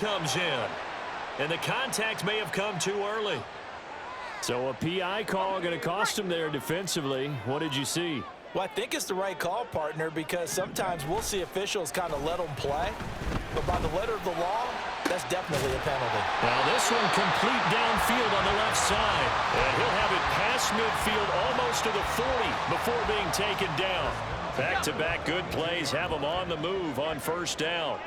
comes in. And the contact may have come too early. So a PI call going to cost him there defensively. What did you see? Well, I think it's the right call, partner, because sometimes we'll see officials kind of let them play. But by the letter of the law, that's definitely a penalty. Now this one complete downfield on the left side. And he'll have it past midfield almost to the 40 before being taken down. Back-to-back good plays have him on the move on first down.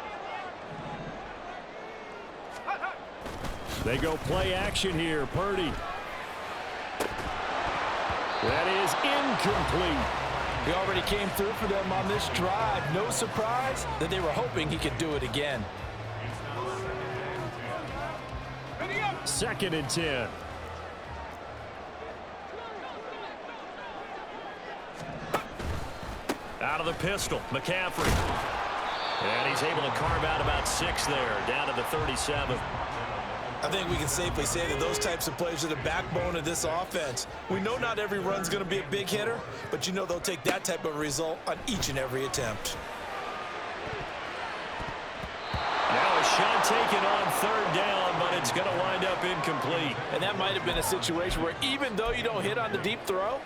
They go play action here. Purdy. That is incomplete. He already came through for them on this drive. No surprise that they were hoping he could do it again. 2nd and 10. Out of the pistol, McCaffrey. And he's able to carve out about 6 there, down to the 37. I think we can safely say that those types of plays are the backbone of this offense. We know not every run's going to be a big hitter, but you know they'll take that type of result on each and every attempt. Now a shot taken on 3rd down, but it's going to wind up incomplete. And that might have been a situation where even though you don't hit on the deep throw,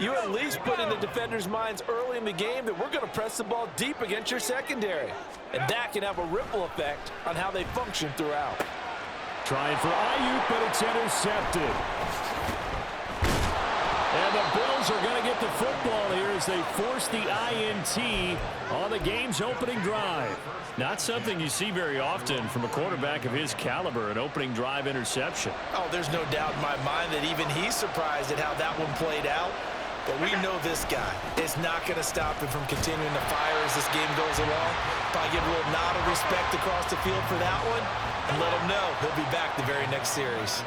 you at least put in the defenders' minds early in the game that we're going to press the ball deep against your secondary. And that can have a ripple effect on how they function throughout. Trying for Ayuk, but it's intercepted. And the Bills are going to get the football here as they force the INT on the game's opening drive. Not something you see very often from a quarterback of his caliber, an opening drive interception. Oh, there's no doubt in my mind that even he's surprised at how that one played out. But we know this guy is not going to stop him from continuing to fire as this game goes along. Probably give a little nod of respect across the field for that one and let him know he'll be back the very next series.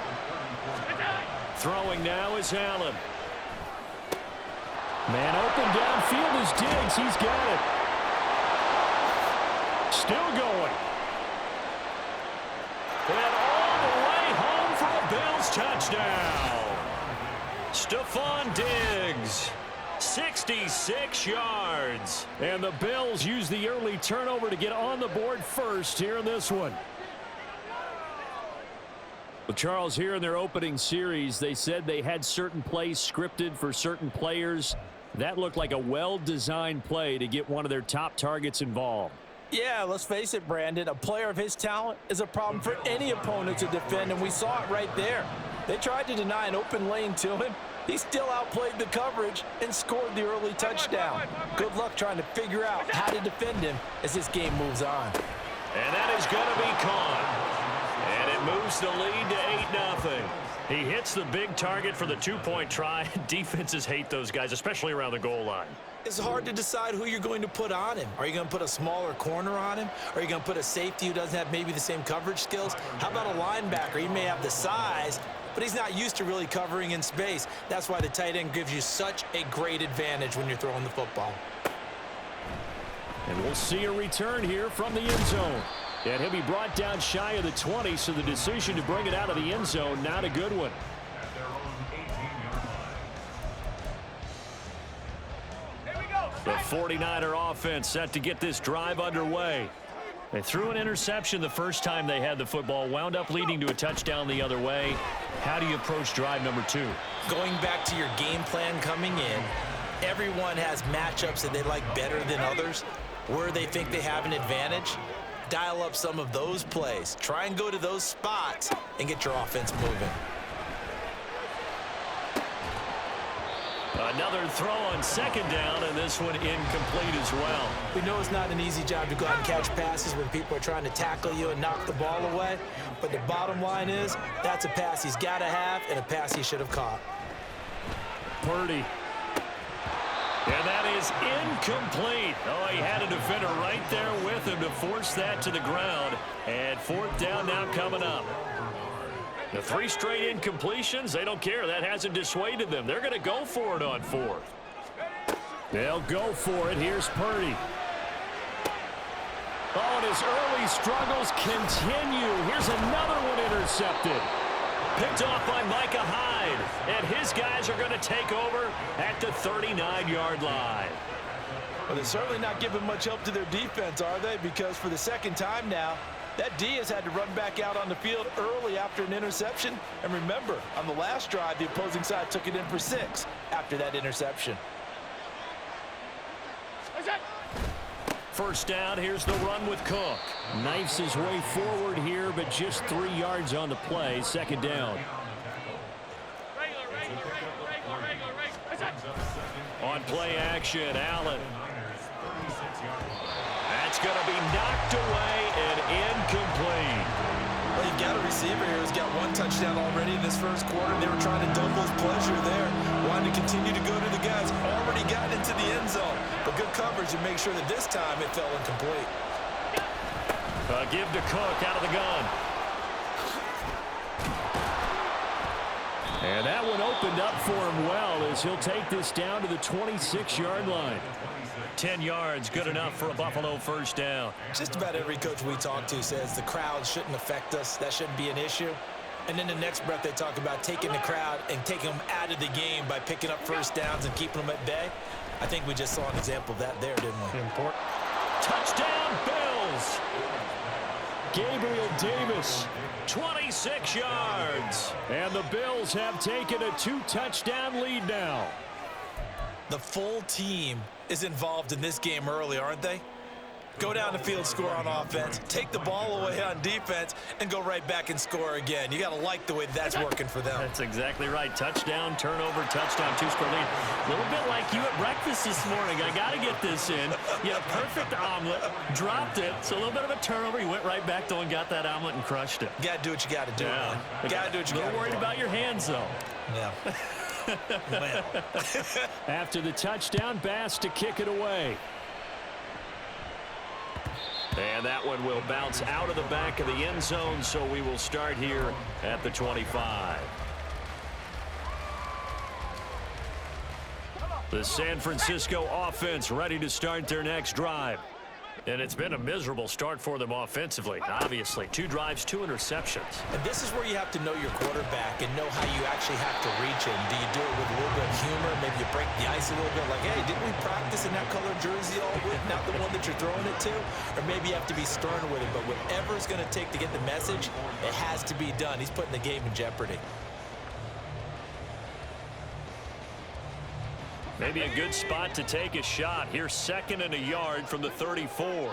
Throwing now is Allen. Man open downfield is Diggs. He's got it. Still going. And all the way home for a Bills touchdown. Stephon Diggs, 66 yards. And the Bills use the early turnover to get on the board first here in this one. Well, Charles, here in their opening series, they said they had certain plays scripted for certain players. That looked like a well-designed play to get one of their top targets involved. Yeah, let's face it, Brandon. A player of his talent is a problem for any opponent to defend, and we saw it right there. They tried to deny an open lane to him. He still outplayed the coverage and scored the early touchdown. Good luck trying to figure out how to defend him as this game moves on. And that is going to be caught. And it moves the lead to 8-0. He hits the big target for the 2-point try. Defenses hate those guys, especially around the goal line. It's hard to decide who you're going to put on him. Are you going to put a smaller corner on him? Are you going to put a safety who doesn't have maybe the same coverage skills? How about a linebacker? He may have the size, but he's not used to really covering in space. That's why the tight end gives you such a great advantage when you're throwing the football. And we'll see a return here from the end zone. And he'll be brought down shy of the 20, so the decision to bring it out of the end zone, not a good one. The 49er offense set to get this drive underway. They threw an interception the first time they had the football, wound up leading to a touchdown the other way. How do you approach drive number 2? Going back to your game plan coming in, everyone has matchups that they like better than others, where they think they have an advantage. Dial up some of those plays. Try and go to those spots and get your offense moving. Another throw on 2nd down, and this one incomplete as well. We know it's not an easy job to go out and catch passes when people are trying to tackle you and knock the ball away. But the bottom line is, that's a pass he's got to have and a pass he should have caught. Purdy. And that is incomplete. Oh, he had a defender right there with him to force that to the ground. And 4th down now coming up. The 3 straight incompletions, they don't care. That hasn't dissuaded them. They're going to go for it on 4th. They'll go for it. Here's Purdy. Oh, and his early struggles continue. Here's another one intercepted. Picked off by Micah Hyde. And his guys are going to take over at the 39-yard line. Well, they're certainly not giving much help to their defense, are they? Because for the second time now, That D has had to run back out on the field early after an interception. And remember, on the last drive, the opposing side took it in for 6 after that interception. First down, here's the run with Cook. Knifes his way forward here, but just 3 yards on the play. Second down. On play action, Allen. That's going to be knocked away and incomplete. Well, you've got a receiver here who's got 1 touchdown already in this first quarter. They were trying to double his pleasure there. Wanted to continue to go to the guys. Already got into the end zone. But good coverage to make sure that this time it fell incomplete. Give to Cook out of the gun. And that one opened up for him well as he'll take this down to the 26-yard line. 10 yards, good enough for a Buffalo first down. Just about every coach we talk to says the crowd shouldn't affect us. That shouldn't be an issue. And then the next breath they talk about taking the crowd and taking them out of the game by picking up first downs and keeping them at bay. I think we just saw an example of that there, didn't we? Important. Touchdown, Bills. Gabriel Davis, 26 yards. And the Bills have taken a 2-touchdown lead now. The full team is involved in this game early, aren't they? Go down the field, score on offense, take the ball away on defense, and go right back and score again. You got to like the way that's working for them. That's exactly right. Touchdown, turnover, touchdown, 2-score lead. A little bit like you at breakfast this morning. I got to get this in. You had a perfect omelet, dropped it. So a little bit of a turnover. You went right back though and got that omelet and crushed it. You got to do what you got to do. Yeah. You got to do what you got to do. A little worried about your hands though. Yeah. Well. After the touchdown, Bass to kick it away. And that one will bounce out of the back of the end zone, so we will start here at the 25. The San Francisco offense ready to start their next drive. And it's been a miserable start for them offensively, obviously. 2 drives, 2 interceptions. And this is where you have to know your quarterback and know how you actually have to reach him. Do you do it with a little bit of humor? Maybe you break the ice a little bit like, hey, didn't we practice in that color jersey all week? Not the one that you're throwing it to? Or maybe you have to be stern with it. But whatever it's going to take to get the message, it has to be done. He's putting the game in jeopardy. Maybe a good spot to take a shot. Here's 2nd and a yard from the 34.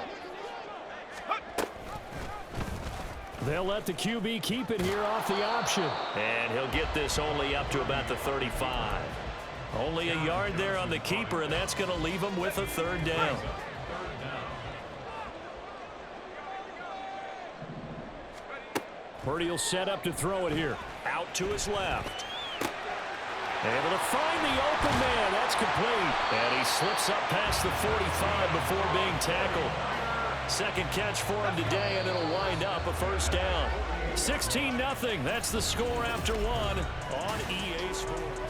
They'll let the QB keep it here off the option. And he'll get this only up to about the 35. Only a yard there on the keeper, and that's going to leave him with a 3rd down. Purdy will set up to throw it here. Out to his left. Able to find the open man. That's complete. And he slips up past the 45 before being tackled. 2nd catch for him today, and it'll wind up a first down. 16-0. That's the score after 1 on EA Sports.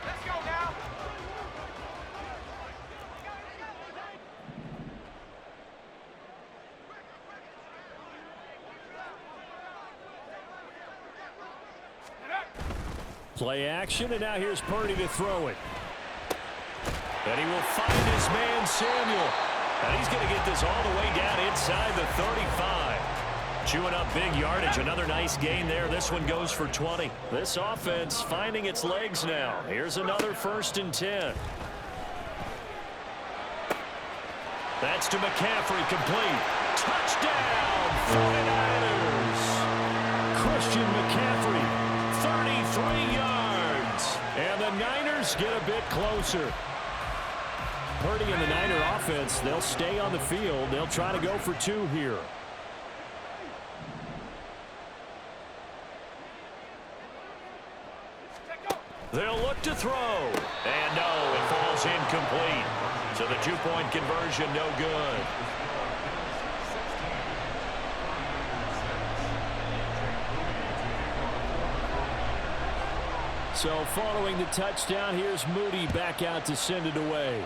Let's go now. Play action, and now here's Purdy to throw it. And he will find his man, Samuel. And he's going to get this all the way down inside the 35. Chewing up big yardage. Another nice gain there. This one goes for 20. This offense finding its legs now. Here's another 1st and 10. That's to McCaffrey, complete. Touchdown, 49ers. Christian McCaffrey, 33 yards. And the Niners get a bit closer. Purdy and the Niner offense, they'll stay on the field. They'll try to go for 2 here. They'll look to throw. And no, it falls incomplete. So the 2-point conversion, no good. So following the touchdown, here's Moody back out to send it away.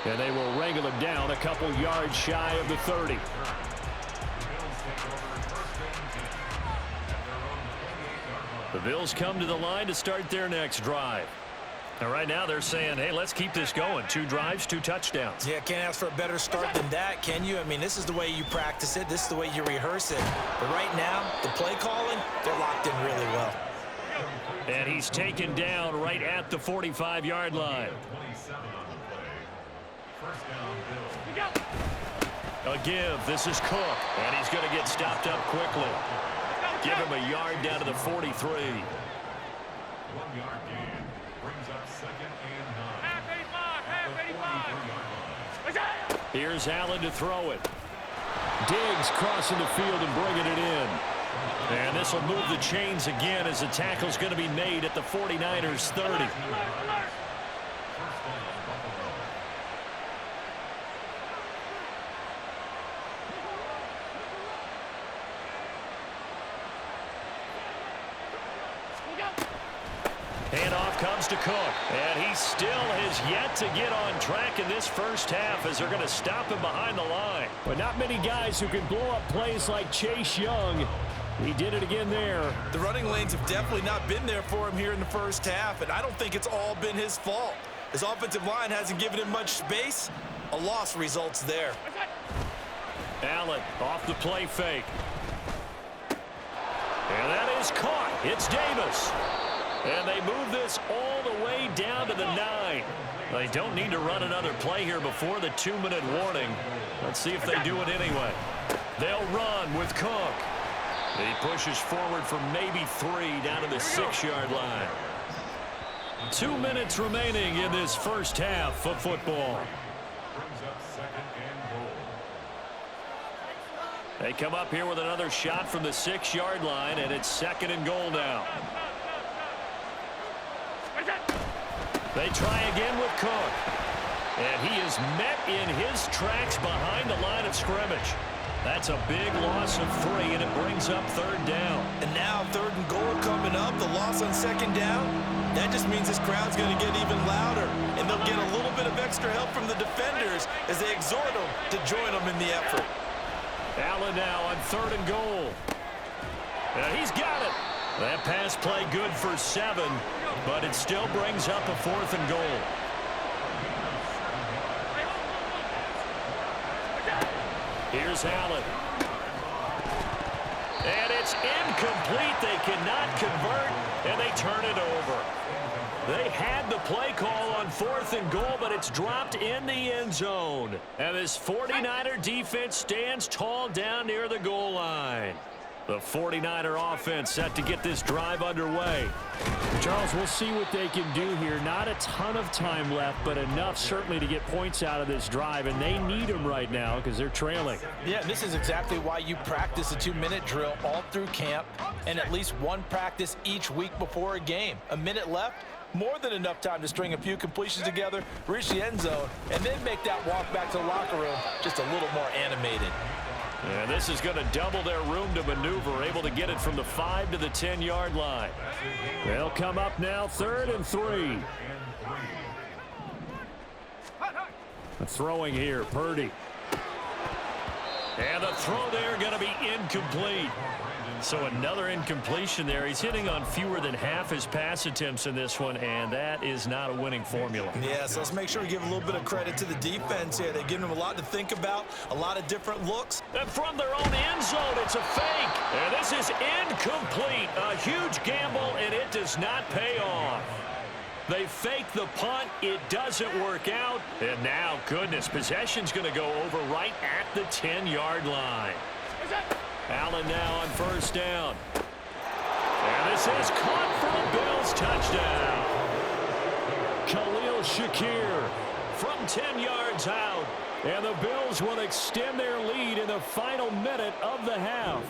And they will wrangle him down a couple yards shy of the 30. The Bills come to the line to start their next drive. And right now they're saying, hey, let's keep this going. 2 drives, 2 touchdowns. Yeah, can't ask for a better start than that, can you? I mean, this is the way you practice it. This is the way you rehearse it. But right now, the play calling, they're locked in really well. And he's taken down right at the 45-yard line. A give. This is Cook. And he's going to get stopped up quickly. Give him a yard down to the 43. 1 yard gain brings up 2nd and 9. Here's Allen to throw it. Diggs crossing the field and bringing it in. And this will move the chains again as the tackle's going to be made at the 49ers 30. Handoff comes to Cook, and he still has yet to get on track in this first half as they're going to stop him behind the line. But not many guys who can blow up plays like Chase Young. He did it again there. The running lanes have definitely not been there for him here in the first half, and I don't think it's all been his fault. His offensive line hasn't given him much space. A loss results there. Allen off the play fake. And that is caught. It's Davis. And they move this all the way down to the 9. They don't need to run another play here before the 2-minute warning. Let's see if they do it anyway. They'll run with Cook. He pushes forward for maybe 3 down to the 6-yard line. 2 minutes remaining in this first half of football. Brings up 2nd and goal. They come up here with another shot from the 6-yard line, and it's 2nd and goal now. They try again with Cook. And he is met in his tracks behind the line of scrimmage. That's a big loss of 3, and it brings up 3rd down. And now 3rd and goal coming up. The loss on 2nd down. That just means this crowd's going to get even louder. And they'll get a little bit of extra help from the defenders as they exhort them to join them in the effort. Allen now on 3rd and goal. And he's got it. That pass play good for 7, but it still brings up a 4th and goal. Here's Allen. And it's incomplete. They cannot convert, and they turn it over. They had the play call on 4th and goal, but it's dropped in the end zone. And this 49er defense stands tall down near the goal line. The 49er offense set to get this drive underway. Charles, we'll see what they can do here. Not a ton of time left, but enough certainly to get points out of this drive, and they need them right now because they're trailing. Yeah, this is exactly why you practice a 2-minute drill all through camp and at least one practice each week before a game. A minute left, more than enough time to string a few completions together, reach the end zone, and then make that walk back to the locker room just a little more animated. And this is going to double their room to maneuver, able to get it from the 5 to the 10-yard line. They'll come up now 3rd and 3. Throwing here, Purdy. And the throw there going to be incomplete. So another incompletion there. He's hitting on fewer than half his pass attempts in this one, and that is not a winning formula. Yeah, so let's make sure we give a little bit of credit to the defense here. They give them a lot to think about, a lot of different looks. And from their own end zone, it's a fake. And this is incomplete. A huge gamble, and it does not pay off. They fake the punt. It doesn't work out. And now, goodness, possession's going to go over right at the 10-yard line. Allen now on 1st down. And this is caught for the Bills touchdown. Khalil Shakir from 10 yards out. And the Bills will extend their lead in the final minute of the half.